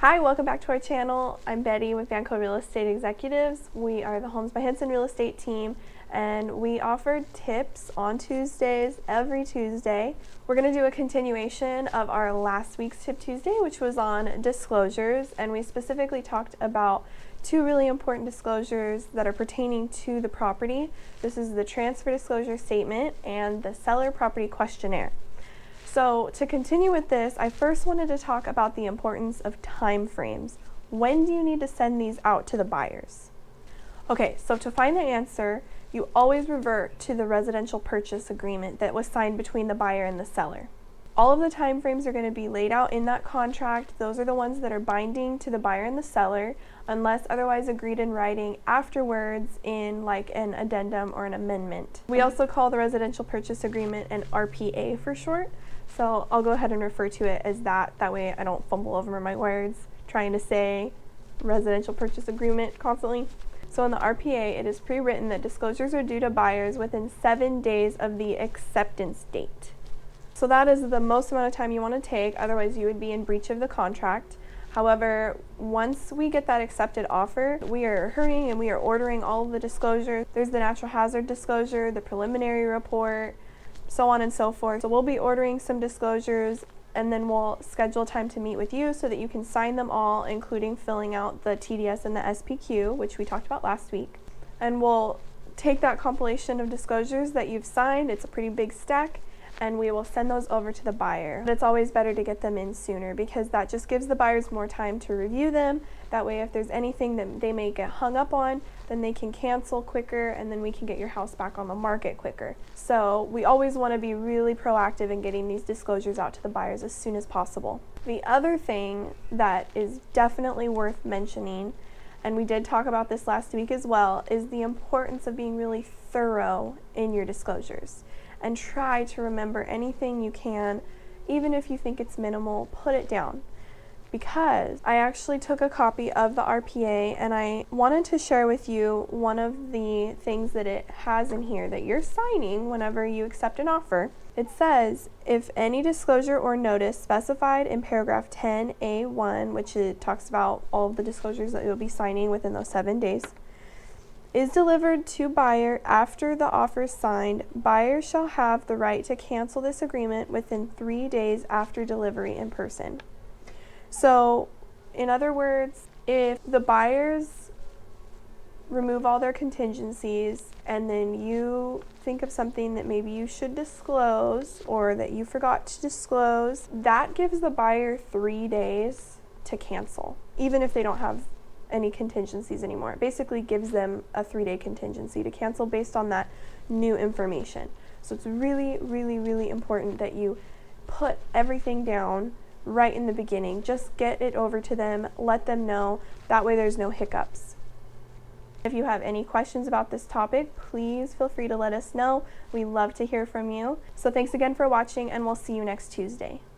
Hi, welcome back to our channel. I'm Betty with Vanco Real Estate Executives. We are the Homes by Henson real estate team, and we offer tips on Tuesdays, every Tuesday. We're going to do a continuation of our last week's Tip Tuesday, which was on disclosures, and we specifically talked about two really important disclosures that are pertaining to the property. This is the transfer disclosure statement and the seller property questionnaire. So to continue with this, I first wanted to talk about the importance of time frames. When do you need to send these out to the buyers? Okay, so to find the answer, you always revert to the residential purchase agreement that was signed between the buyer and the seller. All of the time frames are going to be laid out in that contract. Those are the ones that are binding to the buyer and the seller, unless otherwise agreed in writing afterwards in like an addendum or an amendment. We also call the residential purchase agreement an RPA for short. So I'll go ahead and refer to it as that. That way I don't fumble over my words trying to say residential purchase agreement constantly. So in the RPA, it is pre-written that disclosures are due to buyers within 7 days of the acceptance date. So that is the most amount of time you want to take, otherwise you would be in breach of the contract. However, once we get that accepted offer, we are hurrying and we are ordering all of the disclosures. There's the natural hazard disclosure, the preliminary report, so on and so forth. So we'll be ordering some disclosures, and then we'll schedule time to meet with you so that you can sign them all, including filling out the TDS and the SPQ, which we talked about last week. And we'll take that compilation of disclosures that you've signed, it's a pretty big stack, and we will send those over to the buyer. But it's always better to get them in sooner because that just gives the buyers more time to review them. That way if there's anything that they may get hung up on, then they can cancel quicker, and then we can get your house back on the market quicker. So we always want to be really proactive in getting these disclosures out to the buyers as soon as possible. The other thing that is definitely worth mentioning, and we did talk about this last week as well, is the importance of being really thorough in your disclosures. And try to remember anything you can, even if you think it's minimal, put it down. Because I actually took a copy of the RPA and I wanted to share with you one of the things that it has in here that you're signing whenever you accept an offer. It says, if any disclosure or notice specified in paragraph 10A1, which it talks about all of the disclosures that you'll be signing within those 7 days, is delivered to buyer after the offer is signed, buyer shall have the right to cancel this agreement within 3 days after delivery in person. So, in other words, if the buyers remove all their contingencies and then you think of something that maybe you should disclose or that you forgot to disclose, that gives the buyer 3 days to cancel, even if they don't have any contingencies anymore. It basically gives them a 3-day contingency to cancel based on that new information. So it's really, really, really important that you put everything down right in the beginning. Just get it over to them, let them know. That way there's no hiccups. If you have any questions about this topic, please feel free to let us know. We love to hear from you. So thanks again for watching, and we'll see you next Tuesday.